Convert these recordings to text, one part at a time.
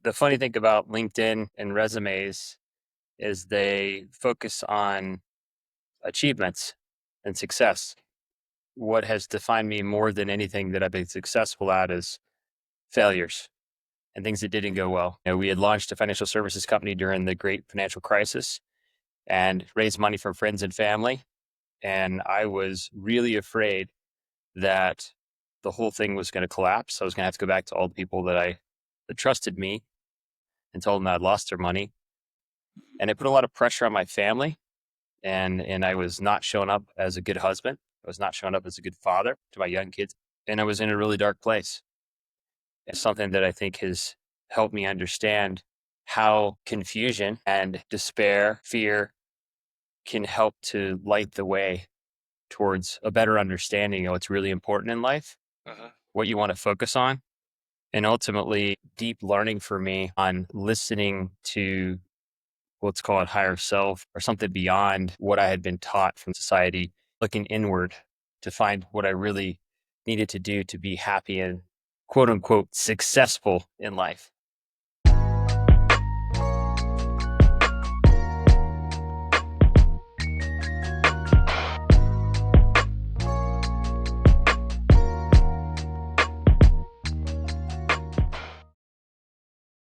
The funny thing about LinkedIn and resumes is they focus on achievements and success. What has defined me more than anything that I've been successful at is failures and things that didn't go well. We had launched a financial services company during the great financial crisis and raised money from friends and family. And I was really afraid that the whole thing was going to collapse. I was going to have to go back to all the people that trusted me and told them I'd lost their money. And it put a lot of pressure on my family. And I was not showing up as a good husband. I was not showing up as a good father to my young kids. And I was in a really dark place. It's something that I think has helped me understand how confusion and despair, fear can help to light the way towards a better understanding of what's really important in life, Uh-huh. what you want to focus on, and ultimately deep learning for me on listening to let's call it higher self or something beyond what I had been taught from society, looking inward to find what I really needed to do to be happy and quote unquote successful in life.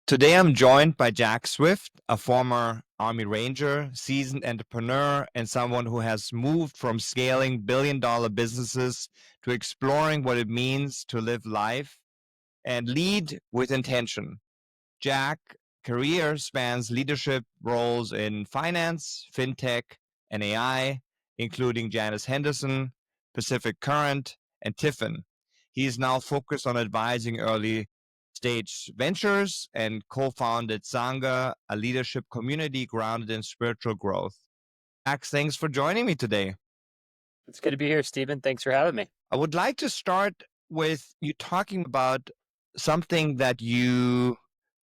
Today, I'm joined by Jack Swift, a former Army Ranger, seasoned entrepreneur, and someone who has moved from scaling billion-dollar businesses to exploring what it means to live life and lead with intention. Jack's career spans leadership roles in finance, fintech, and AI, including Janus Henderson, Pacific Current, and Tiffin. He is now focused on advising early stage ventures and co-founded Sangha, a leadership community grounded in spiritual growth. Jack, thanks for joining me today. It's good to be here, Stephen. Thanks for having me. I would like to start with you talking about something that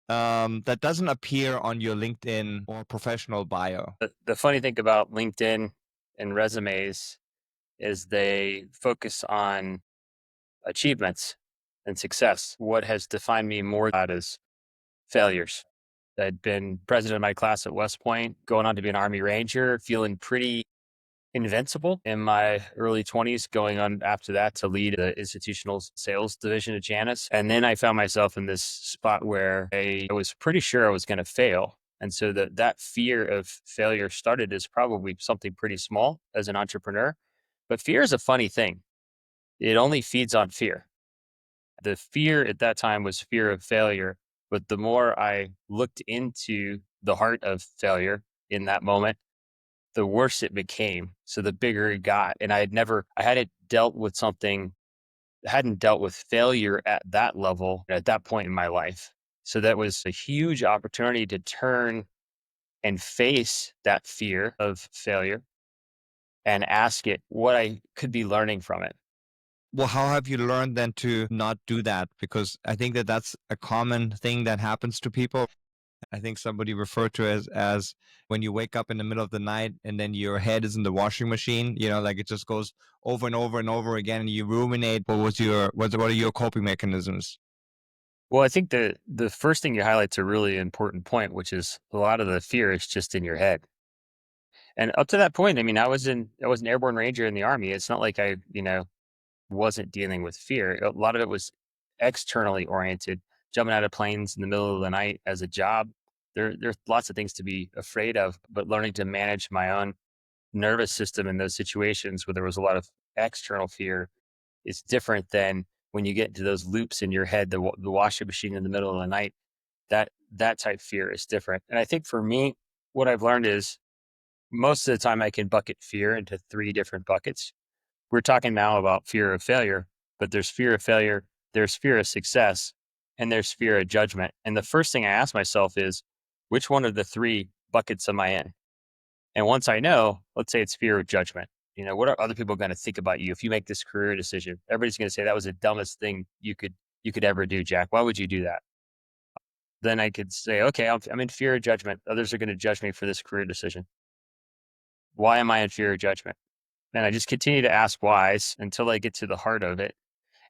that doesn't appear on your LinkedIn or professional bio. The funny thing about LinkedIn and resumes is they focus on achievements and success. What has defined me more than that is failures. I'd been president of my class at West Point, going on to be an Army Ranger, feeling pretty invincible in my early 20s, going on after that to lead the institutional sales division at Janus. And then I found myself in this spot where I was pretty sure I was going to fail. And so that fear of failure started as probably something pretty small as an entrepreneur. But fear is a funny thing. It only feeds on fear. The fear at that time was fear of failure. But the more I looked into the heart of failure in that moment, the worse it became. So the bigger it got. And I hadn't dealt with hadn't dealt with failure at that level at that point in my life. So that was a huge opportunity to turn and face that fear of failure and ask it what I could be learning from it. Well, how have you learned then to not do that? Because I think that that's a common thing that happens to people. I think somebody referred to as when you wake up in the middle of the night and then your head is in the washing machine, like it just goes over and over and over again and you ruminate. What are your coping mechanisms? Well, I think the first thing you highlight's a really important point, which is a lot of the fear is just in your head. And up to that point, I mean, I was an airborne ranger in the Army. It's not like I wasn't dealing with fear. A lot of it was externally oriented, jumping out of planes in the middle of the night as a job. There's lots of things to be afraid of, but learning to manage my own nervous system in those situations where there was a lot of external fear is different than when you get into those loops in your head, the washing machine in the middle of the night. That type fear is different. And I think for me, what I've learned is most of the time I can bucket fear into three different buckets. We're talking now about fear of failure, but there's fear of failure, there's fear of success, and there's fear of judgment. And the first thing I ask myself is, which one of the three buckets am I in? And once I know, let's say it's fear of judgment. What are other people going to think about you if you make this career decision? Everybody's going to say that was the dumbest thing you could ever do, Jack. Why would you do that? Then I could say, okay, I'm in fear of judgment. Others are going to judge me for this career decision. Why am I in fear of judgment? And I just continue to ask whys until I get to the heart of it.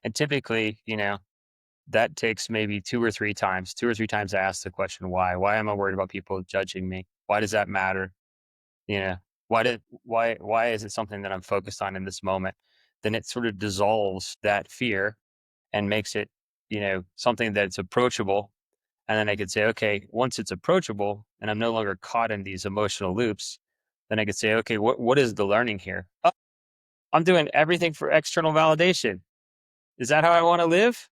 And typically, that takes maybe 2 or 3 times I ask the question, why? Why am I worried about people judging me? Why does that matter? You know, why is it something that I'm focused on in this moment? Then it sort of dissolves that fear and makes it, something that's approachable. And then I could say, okay, once it's approachable and I'm no longer caught in these emotional loops, then I could say, okay, what is the learning here? Oh, I'm doing everything for external validation. Is that how I want to live?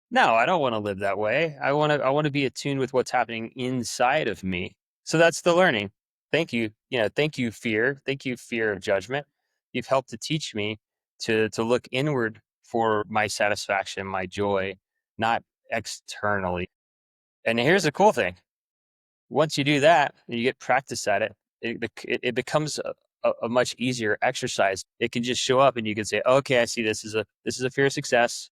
No, I don't want to live that way. I want to be attuned with what's happening inside of me. So that's the learning. Thank you. Thank you, fear. Thank you, fear of judgment. You've helped to teach me to look inward for my satisfaction, my joy, not externally. And here's the cool thing. Once you do that, and you get practice at it, it becomes a much easier exercise. It can just show up and you can say, okay, I see this is a fear of success.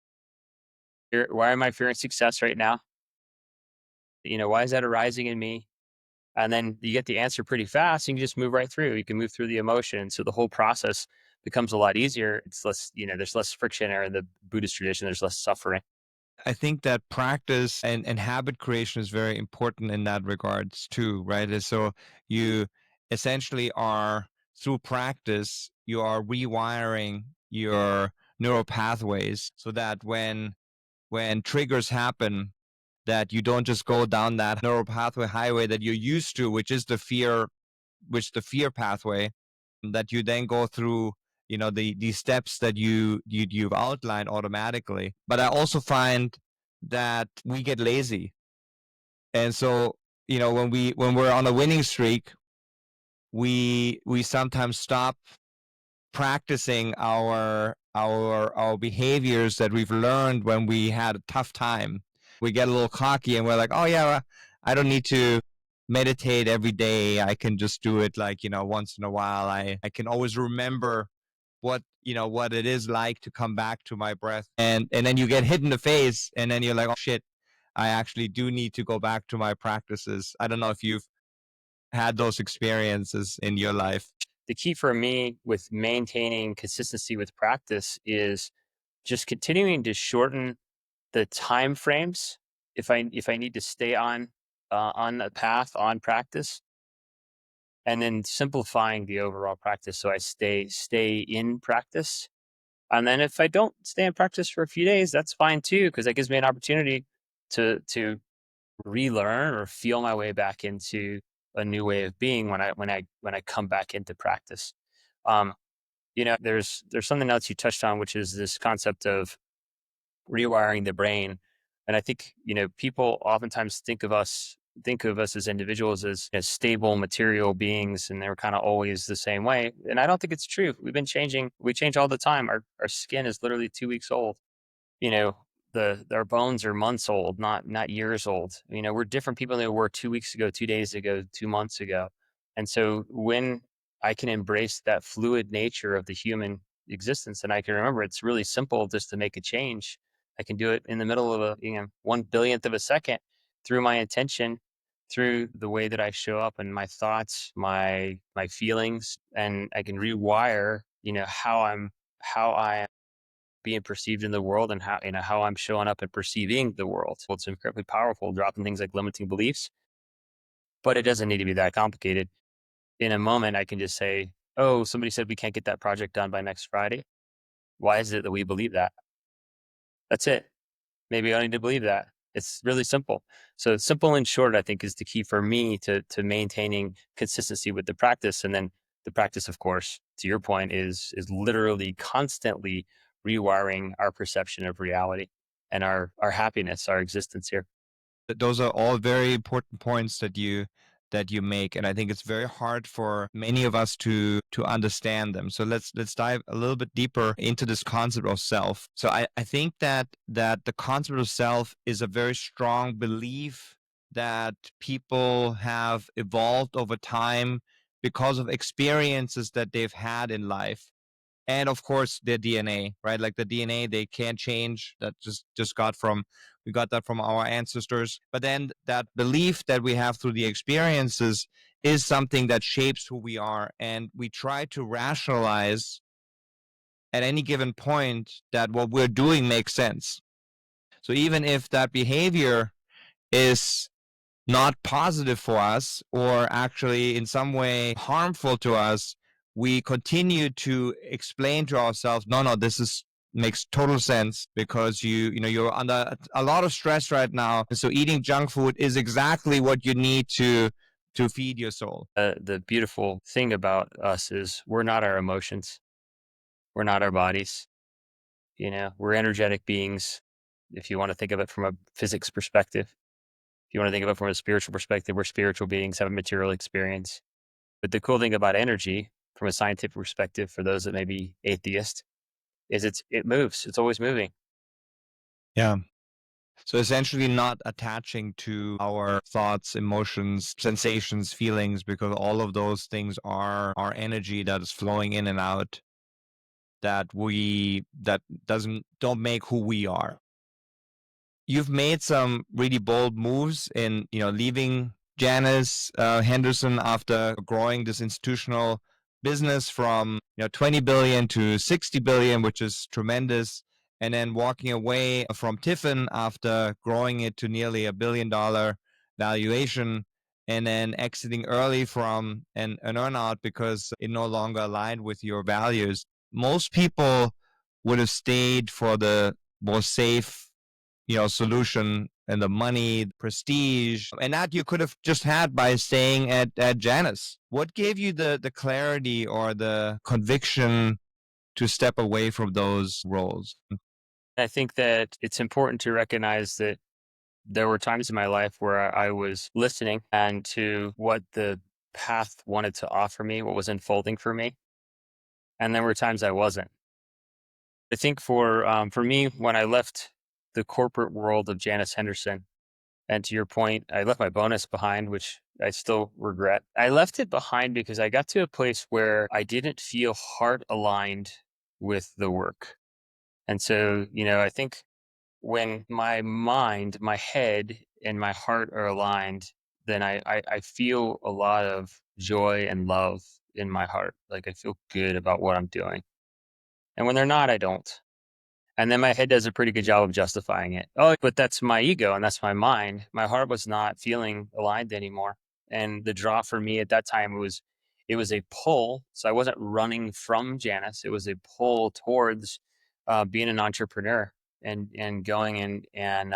Why am I fearing success right now? Why is that arising in me? And then you get the answer pretty fast. And you can just move right through. You can move through the emotion. So the whole process becomes a lot easier. It's less, there's less friction, or in the Buddhist tradition, there's less suffering. I think that practice and habit creation is very important in that regards too, right? And so you essentially are, through practice, you are rewiring your neural pathways so that when triggers happen, that you don't just go down that neural pathway highway that you're used to, which is the fear pathway, that you then go through, the steps that you've outlined automatically. But I also find that we get lazy, and so, when we're on a winning streak, we sometimes stop practicing our behaviors that we've learned when we had a tough time. We get a little cocky and we're like, oh yeah, well, I don't need to meditate every day. I can just do it, like, once in a while. I can always remember what it is like to come back to my breath. And then you get hit in the face and then you're like, oh shit, I actually do need to go back to my practices. I don't know if you've had those experiences in your life. The key for me with maintaining consistency with practice is just continuing to shorten the time frames. If I need to stay on the path on practice, and then simplifying the overall practice so I stay in practice. And then if I don't stay in practice for a few days, that's fine too, because that gives me an opportunity to relearn or feel my way back into a new way of being when I come back into practice. Um, there's something else you touched on, which is this concept of rewiring the brain. And I think, people oftentimes think of us as individuals as stable material beings, and they're kind of always the same way. And I don't think it's true. We've been changing. We change all the time. Our skin is literally 2 weeks old. You know, our bones are months old, not years old. We're different people than we were 2 weeks ago, 2 days ago, 2 months ago. And so when I can embrace that fluid nature of the human existence, and I can remember it's really simple just to make a change. I can do it in the middle of a 1 billionth of a second through my intention, through the way that I show up and my thoughts, my feelings, and I can rewire, how I being perceived in the world, and how I'm showing up and perceiving the world. Well, it's incredibly powerful, dropping things like limiting beliefs, but it doesn't need to be that complicated. In a moment, I can just say, "Oh, somebody said we can't get that project done by next Friday. Why is it that we believe that?" That's it. Maybe I need to believe that. It's really simple. So simple and short, I think, is the key for me to maintaining consistency with the practice. And then the practice, of course, to your point, is literally constantly rewiring our perception of reality and our happiness, our existence here. Those are all very important points that you make, and I think it's very hard for many of us to understand them. So let's dive a little bit deeper into this concept of self. So I think that the concept of self is a very strong belief that people have evolved over time because of experiences that they've had in life, and of course their DNA, right? Like the DNA, they can't change. That just got from we got that from our ancestors. But then that belief that we have through the experiences is something that shapes who we are, and we try to rationalize at any given point that what we're doing makes sense. So even if that behavior is not positive for us or actually in some way harmful to us, we continue to explain to ourselves, no, this is makes total sense because you're under a lot of stress right now. So eating junk food is exactly what you need to feed your soul. The beautiful thing about us is we're not our emotions. We're not our bodies. We're energetic beings. If you want to think of it from a physics perspective, if you want to think of it from a spiritual perspective, we're spiritual beings, have a material experience. But the cool thing about energy from a scientific perspective, for those that may be atheist, is it moves. It's always moving. Yeah. So essentially not attaching to our thoughts, emotions, sensations, feelings, because all of those things are our energy that is flowing in and out that don't make who we are. You've made some really bold moves in, leaving Janus Henderson after growing this institutional business from 20 billion to 60 billion, which is tremendous, and then walking away from Tiffin after growing it to nearly $1 billion valuation, and then exiting early from an earnout because it no longer aligned with your values. Most people would have stayed for the more safe solution and the money, the prestige, and that you could have just had by staying at Janus. What gave you the clarity or the conviction to step away from those roles? I think that it's important to recognize that there were times in my life where I was listening and to what the path wanted to offer me, what was unfolding for me. And there were times I wasn't. I think for me, when I left the corporate world of Janus Henderson, and to your point, I left my bonus behind, which I still regret. I left it behind because I got to a place where I didn't feel heart aligned with the work. And so, I think when my mind, my head, and my heart are aligned, then I feel a lot of joy and love in my heart. Like I feel good about what I'm doing. And when they're not, I don't. And then my head does a pretty good job of justifying it. Oh, but that's my ego and that's my mind. My heart was not feeling aligned anymore. And the draw for me at that time it was a pull. So I wasn't running from Janus. It was a pull towards being an entrepreneur and going and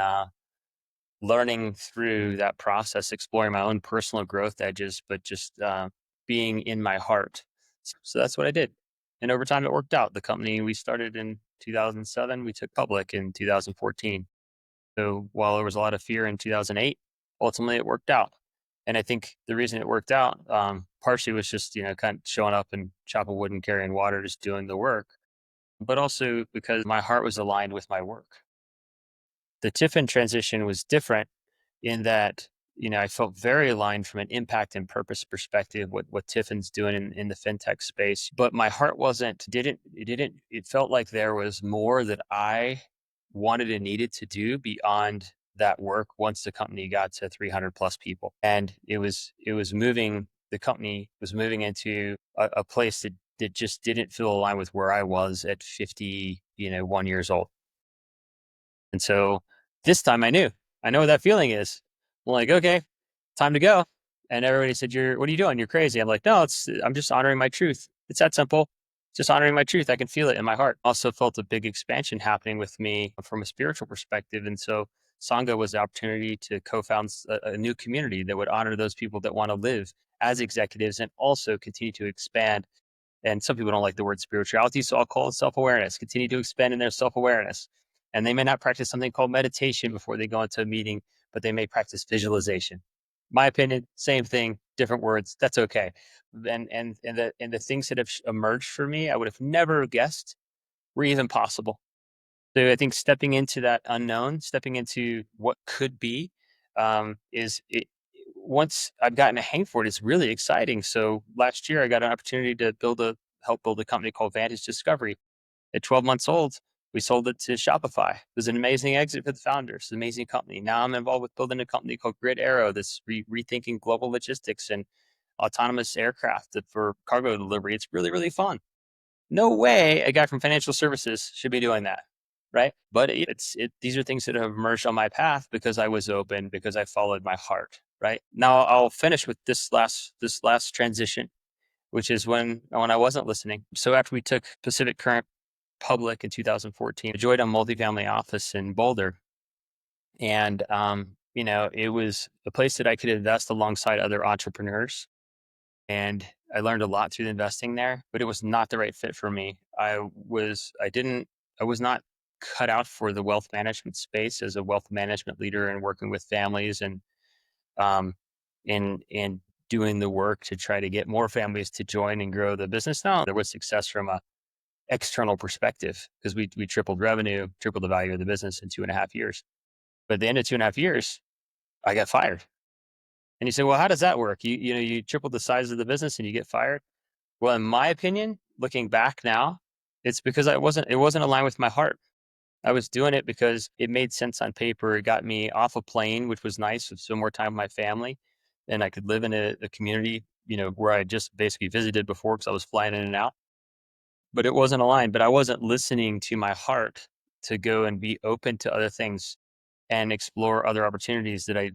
learning through that process, exploring my own personal growth edges, but just being in my heart. So that's what I did. And over time, it worked out. The company we started in 2007, we took public in 2014. So while there was a lot of fear in 2008, ultimately it worked out. And I think the reason it worked out partially was just, kind of showing up and chopping wood and carrying water, just doing the work, but also because my heart was aligned with my work. The Tiffin transition was different in that, I felt very aligned from an impact and purpose perspective, what Tiffin's doing in the fintech space. But my heart it felt like there was more that I wanted and needed to do beyond that work once the company got to 300 plus people. And the company was moving into a place that just didn't feel aligned with where I was at 50, 1 years old. And so this time I know what that feeling is. I'm like, okay, time to go. And everybody said, what are you doing? You're crazy. I'm like, no, I'm just honoring my truth. It's that simple. Just honoring my truth. I can feel it in my heart. Also felt a big expansion happening with me from a spiritual perspective. And so Sangha was the opportunity to co-found a new community that would honor those people that want to live as executives and also continue to expand. And some people don't like the word spirituality, so I'll call it self-awareness. Continue to expand in their self-awareness. And they may not practice something called meditation before they go into a meeting, but they may practice visualization. My opinion, same thing, different words. That's okay. And the things that have emerged for me, I would have never guessed were even possible. So I think stepping into that unknown, stepping into what could be, is it. Once I've gotten a hang for it, it's really exciting. So last year, I got an opportunity to help build a company called Vantage Discovery. At 12 months old, we sold it to Shopify. It was an amazing exit for the founders, an amazing company. Now I'm involved with building a company called Grid Aero that's rethinking global logistics and autonomous aircraft for cargo delivery. It's really, really fun. No way a guy from financial services should be doing that. right? But these are things that have emerged on my path because I was open, because I followed my heart, right? Now I'll finish with this last transition, which is when I wasn't listening. So after we took Pacific Current public in 2014, I joined a multifamily office in Boulder, and it was a place that I could invest alongside other entrepreneurs, and I learned a lot through the investing there, but it was not the right fit for me. I was not cut out for the wealth management space as a wealth management leader and working with families and um and doing the work to try to get more families to join and grow the business. Now there was success from a external perspective because we tripled revenue, tripled the value of the business in 2.5 years. But at the end of 2.5 years, I got fired. And you say, well, how does that work? You tripled the size of the business and you get fired. Well, in my opinion, looking back now, it's because it wasn't aligned with my heart. I was doing it because it made sense on paper. It got me off a plane, which was nice, with some more time with my family. And I could live in a community, where I just basically visited before because I was flying in and out. But it wasn't aligned. But I wasn't listening to my heart to go and be open to other things and explore other opportunities that I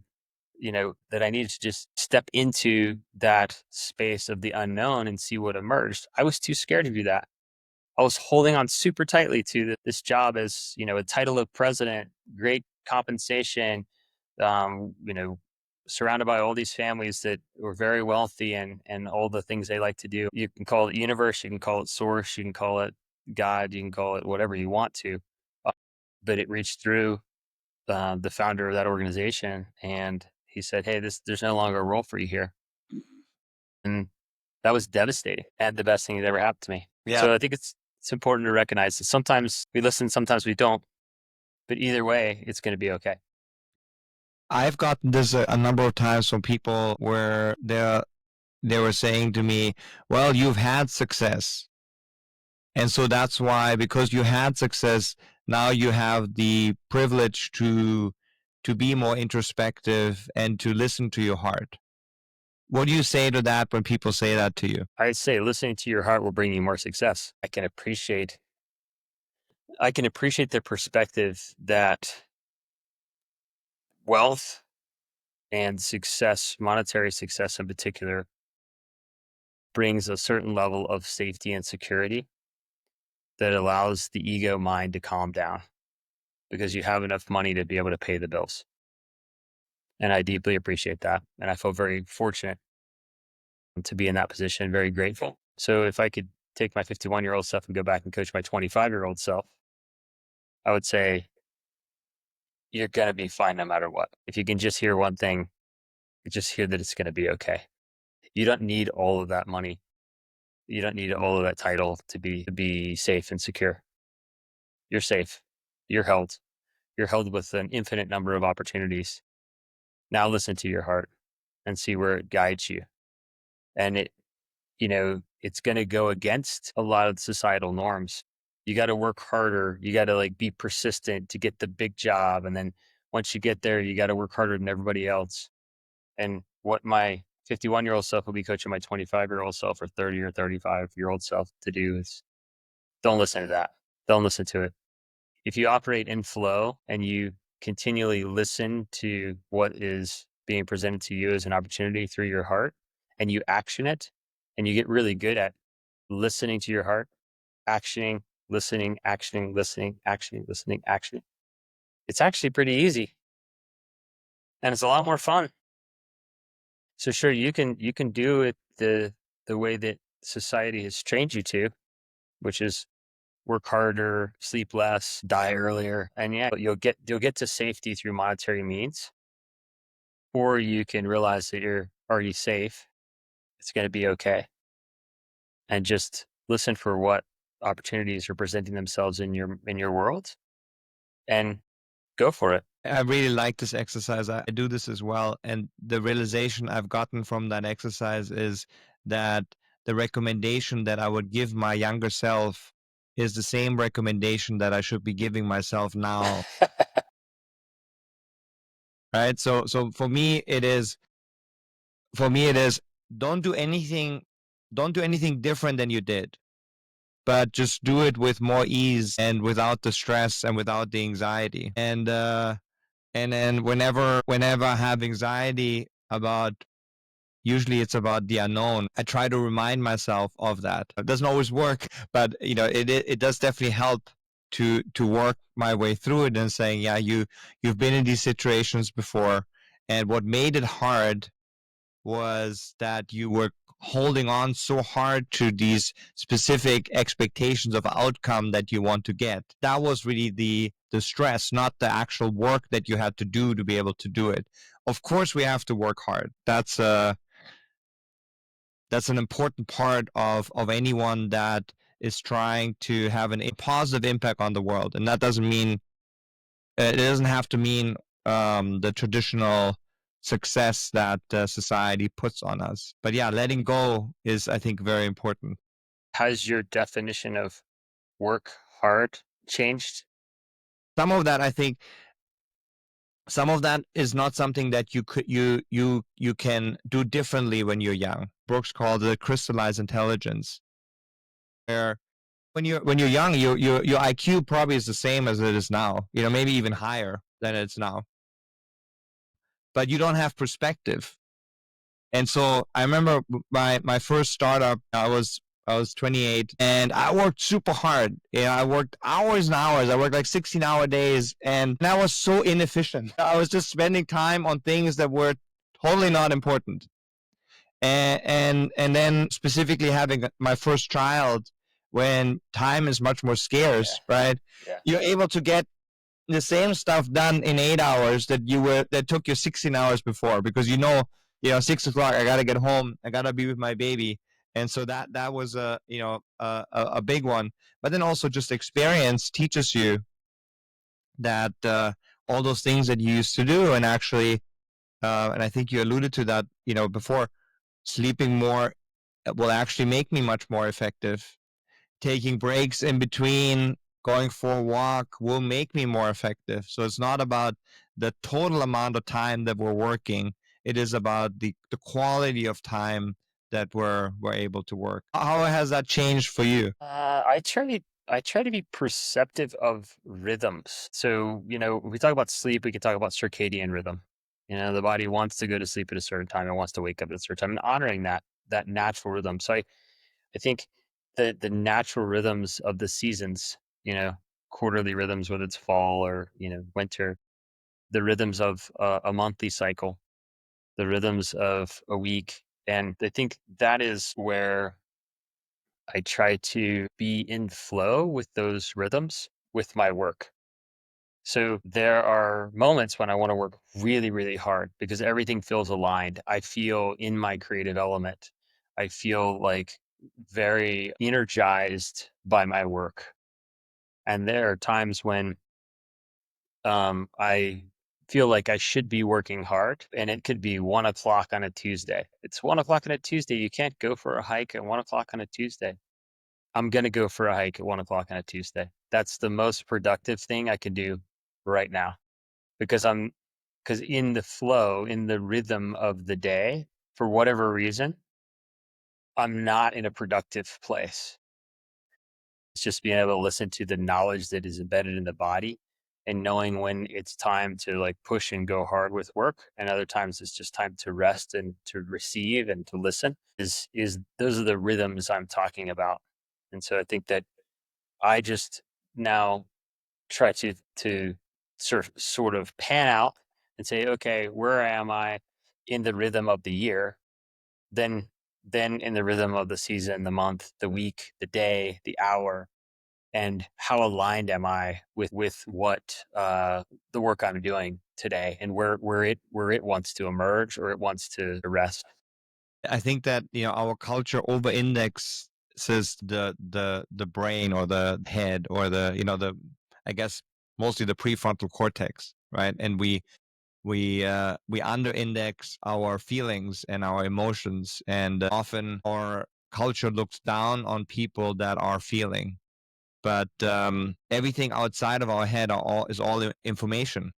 needed to just step into that space of the unknown and see what emerged. I was too scared to do that. I was holding on super tightly to this job as, a title of president, great compensation, um, you know, surrounded by all these families that were very wealthy and all the things they like to do. You can call it universe, you can call it source, you can call it God, you can call it whatever you want to. Uh, But it reached through the founder of that organization, and he said, "Hey, there's no longer a role for you here." And that was devastating and the best thing that ever happened to me. Yeah. So I think it's important to recognize that sometimes we listen, sometimes we don't, but either way, it's going to be okay. I've gotten this a number of times from people where they were saying to me, "Well, you've had success, and so that's why because you had success, now you have the privilege to be more introspective and to listen to your heart." What do you say to that when people say that to you? I'd say listening to your heart will bring you more success. I can appreciate the perspective that wealth and success, monetary success in particular, brings a certain level of safety and security that allows the ego mind to calm down because you have enough money to be able to pay the bills. And I deeply appreciate that. And I feel very fortunate to be in that position, very grateful. So if I could take my 51-year-old self and go back and coach my 25-year-old self, I would say, you're going to be fine no matter what. If you can just hear one thing, just hear that it's going to be okay. You don't need all of that money. You don't need all of that title to be safe and secure. You're safe. You're held. You're held with an infinite number of opportunities. Now listen to your heart and see where it guides you. And it's going to go against a lot of societal norms. You got to work harder. You got to be persistent to get the big job. And then once you get there, you got to work harder than everybody else. And what my 51-year-old self will be coaching my 25-year-old self or 30 or 35-year-old self to do is don't listen to that. Don't listen to it. If you operate in flow and you continually listen to what is being presented to you as an opportunity through your heart and you action it and you get really good at listening to your heart, actioning, listening, actioning, listening, actioning, listening, actioning. It's actually pretty easy and it's a lot more fun. So sure, you can do it the way that society has trained you to, which is work harder, sleep less, die earlier. And yeah, you'll get to safety through monetary means, or you can realize that you're already safe. It's going to be okay. And just listen for what opportunities are presenting themselves in your world and go for it. I really like this exercise. I do this as well. And the realization I've gotten from that exercise is that the recommendation that I would give my younger self is the same recommendation that I should be giving myself now. Right. So for me it is don't do anything different than you did. but just do it with more ease and without the stress and without the anxiety. And then whenever I have anxiety about, usually it's about the unknown, I try to remind myself of that. It doesn't always work, but it does definitely help to work my way through it and saying, yeah, you've been in these situations before, and what made it hard was that you were holding on so hard to these specific expectations of outcome that you want to get. That was really the stress, not the actual work that you had to do to be able to do it. Of course, we have to work hard. That's an important part of anyone that is trying to have a positive impact on the world, and that doesn't mean it doesn't have to mean the traditional success that society puts on us. But yeah, letting go is, I think, very important. Has your definition of work hard changed? Some of that, I think, some of that is not something that you can do differently when you're young. Brooks called it crystallized intelligence, where when you're young, your IQ probably is the same as it is now. Maybe even higher than it's now. But you don't have perspective. And so I remember my first startup, I was 28 and I worked super hard. I worked hours and hours. I worked like 16-hour days, and I was so inefficient. I was just spending time on things that were totally not important. And then specifically having my first child, when time is much more Yeah. scarce, right? Yeah. You're able to get the same stuff done in 8 hours that took you 16 hours before, because 6 o'clock I gotta get home, I gotta be with my baby. And so that was a big one. But then also just experience teaches you that all those things that you used to do, and actually and I think you alluded to that before, sleeping more will actually make me much more effective. Taking breaks in between, going for a walk will make me more effective. So it's not about the total amount of time that we're working. It is about the quality of time that we're able to work. How has that changed for you? I try to be perceptive of rhythms. So, when we talk about sleep, we can talk about circadian rhythm. The body wants to go to sleep at a certain time and wants to wake up at a certain time, and honoring that natural rhythm. So I think the natural rhythms of the seasons, quarterly rhythms, whether it's fall or, winter, the rhythms of a monthly cycle, the rhythms of a week. And I think that is where I try to be in flow with those rhythms with my work. So there are moments when I want to work really, really hard because everything feels aligned. I feel in my creative element. I feel like very energized by my work. And there are times when I feel like I should be working hard, and it could be 1 o'clock on a Tuesday. It's 1 o'clock on a Tuesday. You can't go for a hike at 1 o'clock on a Tuesday. I'm gonna go for a hike at 1 o'clock on a Tuesday. That's the most productive thing I could do right now because because in the flow, in the rhythm of the day, for whatever reason, I'm not in a productive place. It's just being able to listen to the knowledge that is embedded in the body and knowing when it's time to like push and go hard with work, and other times it's just time to rest and to receive and to listen is those are the rhythms I'm talking about. And so I think that I just now try to sort of pan out and say, okay, where am I in the rhythm of the year? Then then in the rhythm of the season, the month, the week, the day, the hour, and how aligned am I with what the work I'm doing today, and where it wants to emerge or it wants to rest. I think that our culture over indexes the brain or the head or the I guess mostly the prefrontal cortex, right? And we under index our feelings and our emotions, and often our culture looks down on people that are feeling. But everything outside of our head is all information.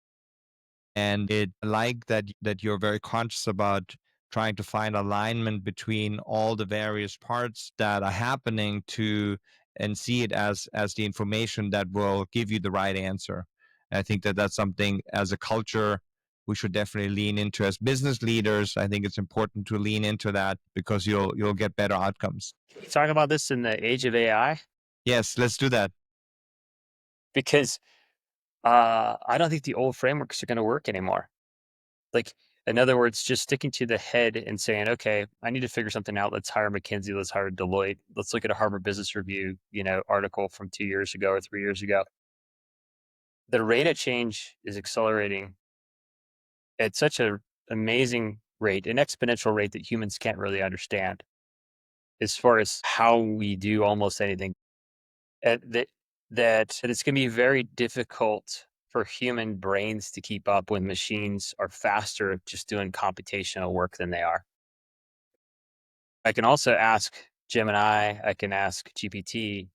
And it like that you're very conscious about trying to find alignment between all the various parts that are happening to and see it as the information that will give you the right answer. And I think that that's something as a culture we should definitely lean into. As business leaders, I think it's important to lean into that because you'll get better outcomes. Talk about this in the age of AI, Yes, let's do that. because I don't think the old frameworks are going to work anymore. Like, in other words, just sticking to the head and saying, okay, I need to figure something out. Let's hire McKinsey. Let's hire Deloitte. Let's look at a Harvard Business Review, article from 2 years ago or 3 years ago. The rate of change is accelerating at such an amazing rate, an exponential rate that humans can't really understand as far as how we do almost anything. That it's going to be very difficult for human brains to keep up when machines are faster at just doing computational work than they are. I can also ask Gemini, I can ask GPT,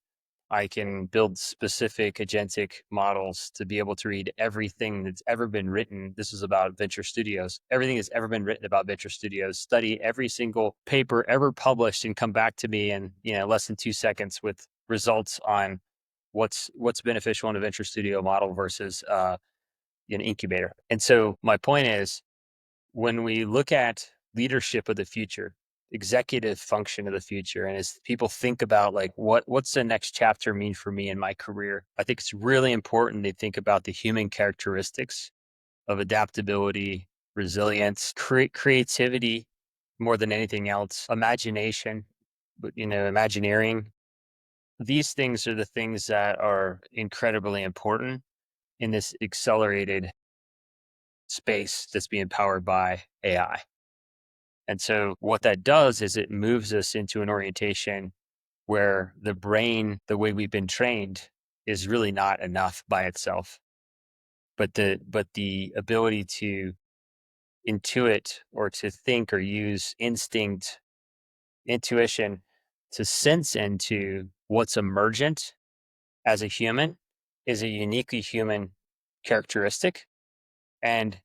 I can build specific agentic models to be able to read everything that's ever been written. This is about venture studios. Everything that's ever been written about venture studios, study every single paper ever published and come back to me in, less than 2 seconds with results on what's beneficial in a venture studio model versus an incubator. And so my point is, when we look at leadership of the future, executive function of the future, and as people think about like what's the next chapter mean for me in my career, I think it's really important they think about the human characteristics of adaptability, resilience, creativity, more than anything else, imagination, but imagineering. These things are the things that are incredibly important in this accelerated space that's being powered by AI. And so what that does is it moves us into an orientation where the brain, the way we've been trained, is really not enough by itself. But the ability to intuit or to think or use instinct, intuition to sense into what's emergent as a human is a uniquely human characteristic. And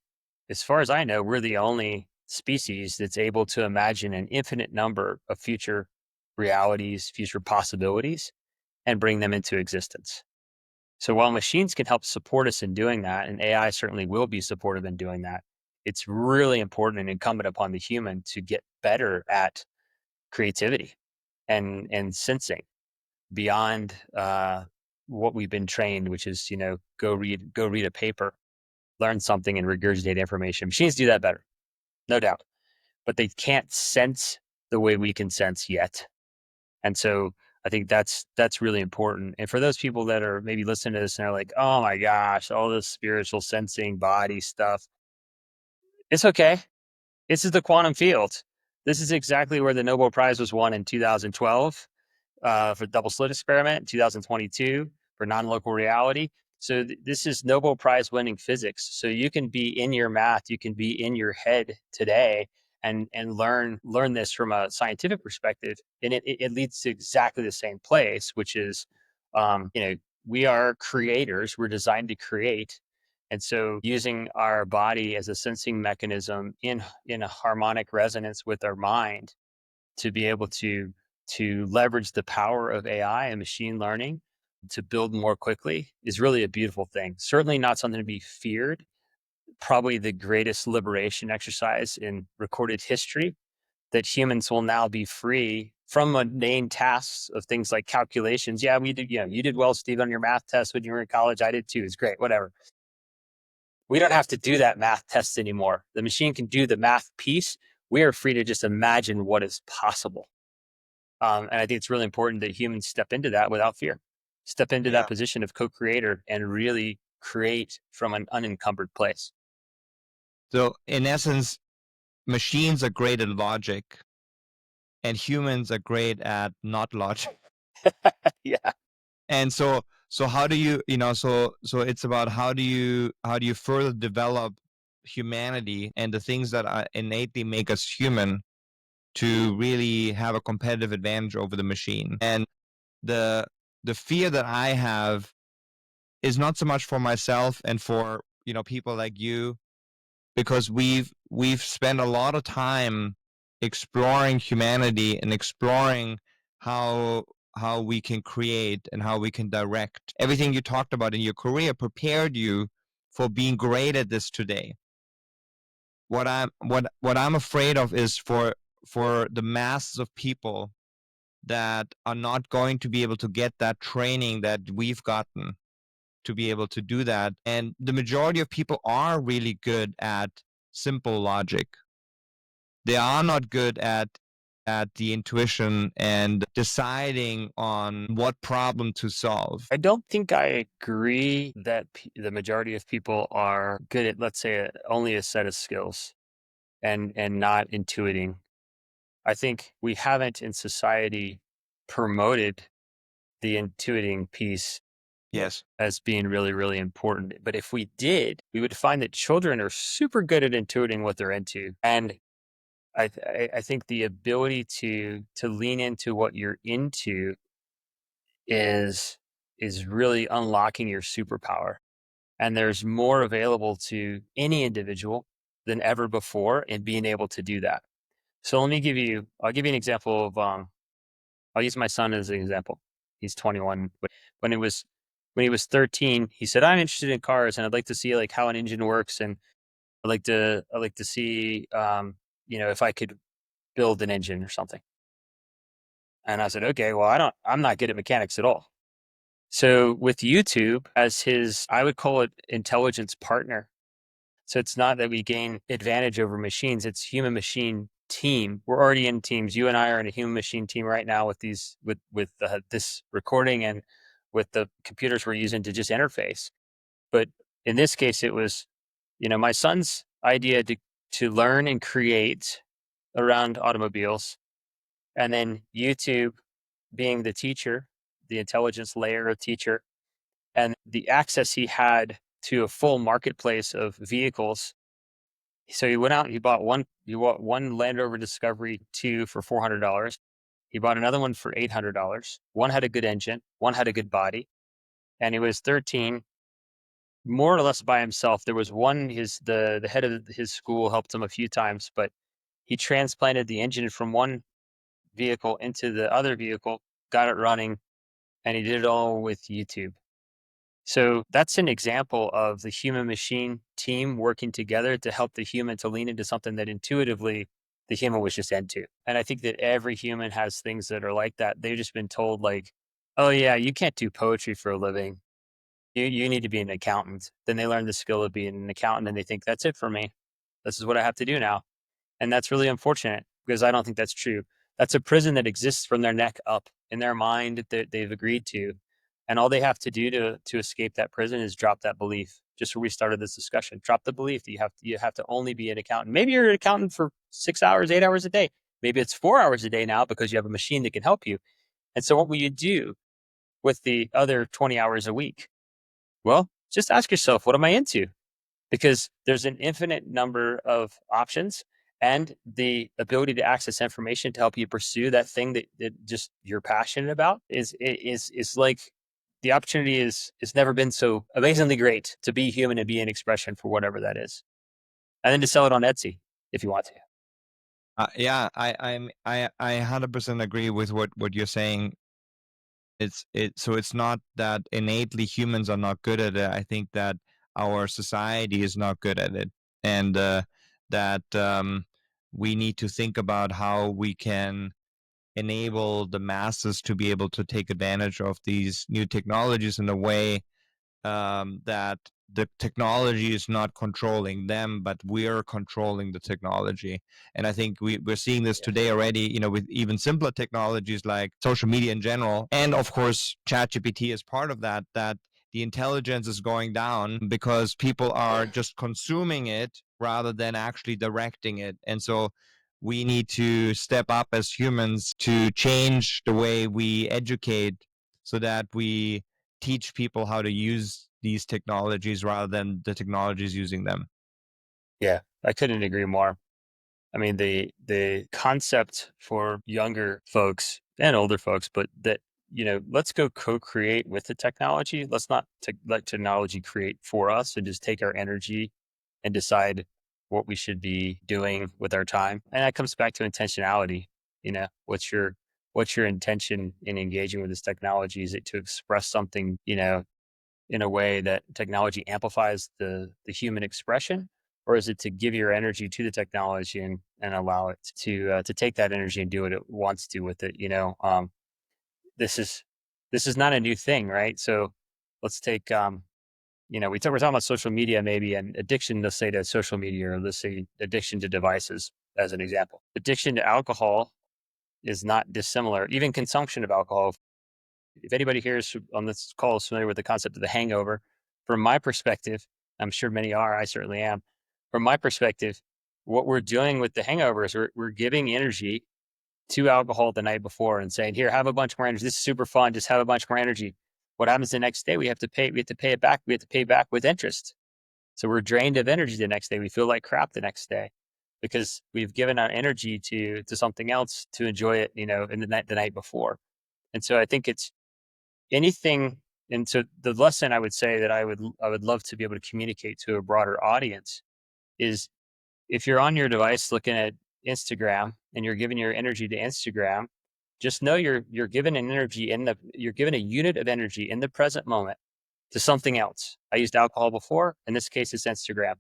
as far as I know, we're the only species that's able to imagine an infinite number of future realities, future possibilities, and bring them into existence. So while machines can help support us in doing that, and AI certainly will be supportive in doing that, it's really important and incumbent upon the human to get better at creativity and sensing beyond what we've been trained, which is go read a paper, learn something, and regurgitate information. Machines do that better, no doubt, but they can't sense the way we can sense yet. And so I think that's really important. And for those people that are maybe listening to this and are like, oh my gosh, all this spiritual sensing body stuff, it's okay. This is the quantum field. This is exactly where the Nobel Prize was won in 2012 for the double slit experiment, 2022 for non-local reality. So this is Nobel Prize winning physics. So you can be in your math, you can be in your head today and learn this from a scientific perspective, and it leads to exactly the same place, which is, we are creators. We're designed to create, and so using our body as a sensing mechanism in a harmonic resonance with our mind to be able to leverage the power of AI and machine learning to build more quickly is really a beautiful thing. Certainly not something to be feared. Probably the greatest liberation exercise in recorded history, that humans will now be free from mundane tasks of things like calculations. Yeah, we did. You did well, Steve, on your math test when you were in college. I did too. It's great. Whatever. We don't have to do that math test anymore. The machine can do the math piece. We are free to just imagine what is possible. And I think it's really important that humans step into that without fear, step into that position of co-creator and really create from an unencumbered place. So in essence, machines are great at logic and humans are great at not logic. Yeah. And so how do you, so it's about how do you further develop humanity and the things that innately make us human to really have a competitive advantage over the machine. And the fear that I have is not so much for myself and for people like you, because we've spent a lot of time exploring humanity and exploring how how we can create and how we can direct. Everything you talked about in your career prepared you for being great at this today. What I'm afraid of is for the masses of people that are not going to be able to get that training that we've gotten to be able to do that. And the majority of people are really good at simple logic. They are not good at the intuition and deciding on what problem to solve. I don't think I agree that the majority of people are good at, let's say, only a set of skills and not intuiting. I think we haven't in society promoted the intuiting piece Yes. as being really, really important. But if we did, we would find that children are super good at intuiting what they're into. And I think the ability to lean into what you're into is really unlocking your superpower. And there's more available to any individual than ever before in being able to do that. So I'll give you an example of, I'll use my son as an example. He's 21, but when it was, when he was 13, he said, I'm interested in cars and I'd like to see like how an engine works. And I'd like to see, if I could build an engine or something. And I said, okay, well, I'm not good at mechanics at all. So with YouTube as his, I would call it intelligence partner. So it's not that we gain advantage over machines, it's human machine team. We're already in teams. You and I are in a human machine team right now with this recording and with the computers we're using to just interface. But in this case, it was, my son's idea to learn and create around automobiles, and then YouTube being the teacher, the intelligence layer of teacher, and the access he had to a full marketplace of vehicles. So he went out, he bought one Land Rover Discovery 2 for $400. He bought another one for $800. One had a good engine, one had a good body, and he was 13, more or less by himself. There was one, the head of his school helped him a few times, but he transplanted the engine from one vehicle into the other vehicle, got it running, and he did it all with YouTube. So that's an example of the human machine team working together to help the human to lean into something that intuitively the human was just into. And I think that every human has things that are like that. They've just been told like, oh yeah, you can't do poetry for a living. You need to be an accountant. Then they learn the skill of being an accountant and they think that's it for me. This is what I have to do now. And that's really unfortunate because I don't think that's true. That's a prison that exists from their neck up in their mind that they've agreed to. And all they have to do to escape that prison is drop that belief. Just where we started this discussion, drop the belief that you have to only be an accountant. Maybe you're an accountant for 6 hours, 8 hours a day. Maybe it's 4 hours a day now because you have a machine that can help you. And so what will you do with the other 20 hours a week? Well, just ask yourself, what am I into? Because there's an infinite number of options, and the ability to access information to help you pursue that thing that just you're passionate about is like the opportunity is never been so amazingly great to be human and be an expression for whatever that is. And then to sell it on Etsy if you want to. Yeah, I 100% agree with what you're saying. It's not that innately humans are not good at it. I think that our society is not good at it, and that we need to think about how we can enable the masses to be able to take advantage of these new technologies in a way that the technology is not controlling them, but we're controlling the technology. And I think we're seeing this Yeah. today already, with even simpler technologies like social media in general. And of course, ChatGPT is part of that the intelligence is going down because people are just consuming it rather than actually directing it. And so we need to step up as humans to change the way we educate so that we teach people how to use these technologies rather than the technologies using them. Yeah, I couldn't agree more. I mean, the concept for younger folks and older folks, but that, let's go co-create with the technology. Let's not let technology create for us and just take our energy and decide what we should be doing with our time. And that comes back to intentionality. What's your what's your intention in engaging with this technology? Is it to express something, in a way that technology amplifies the human expression, or is it to give your energy to the technology and allow it to take that energy and do what it wants to with it? This is this is not a new thing, right? So let's take we're talking about social media maybe and addiction, let's say to social media, or let's say addiction to devices as an example. Addiction to alcohol is not dissimilar. Even consumption of alcohol. If anybody here is on this call is familiar with the concept of the hangover, from my perspective, I'm sure many are, I certainly am. From my perspective, what we're doing with the hangover is we're giving energy to alcohol the night before and saying, here, have a bunch more energy. This is super fun. Just have a bunch more energy. What happens the next day? We have to pay it back. We have to pay back with interest. So we're drained of energy the next day. We feel like crap the next day because we've given our energy to something else to enjoy it, in the night before. And so I think it's anything. And so the lesson I would say that I would love to be able to communicate to a broader audience is if you're on your device looking at Instagram and you're giving your energy to Instagram, just know you're given an energy you're given a unit of energy in the present moment to something else. I used alcohol before. In this case, it's Instagram.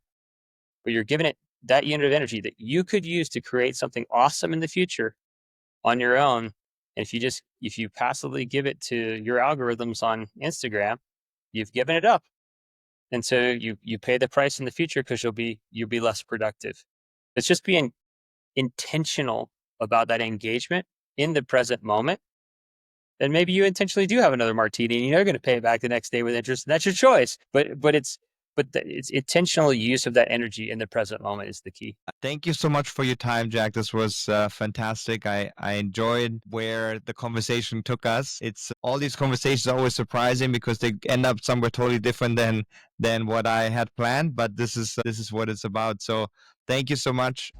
But you're giving it that unit of energy that you could use to create something awesome in the future on your own. And if you passively give it to your algorithms on Instagram, you've given it up. And so you pay the price in the future because you'll be less productive. It's just being intentional about that engagement in the present moment. And maybe you intentionally do have another martini and you're going to pay it back the next day with interest. And that's your choice. It's intentional use of that energy in the present moment is the key. Thank you so much for your time, Jack. This was fantastic. I enjoyed where the conversation took us. It's all these conversations are always surprising because they end up somewhere totally different than what I had planned. But this is what it's about. So thank you so much.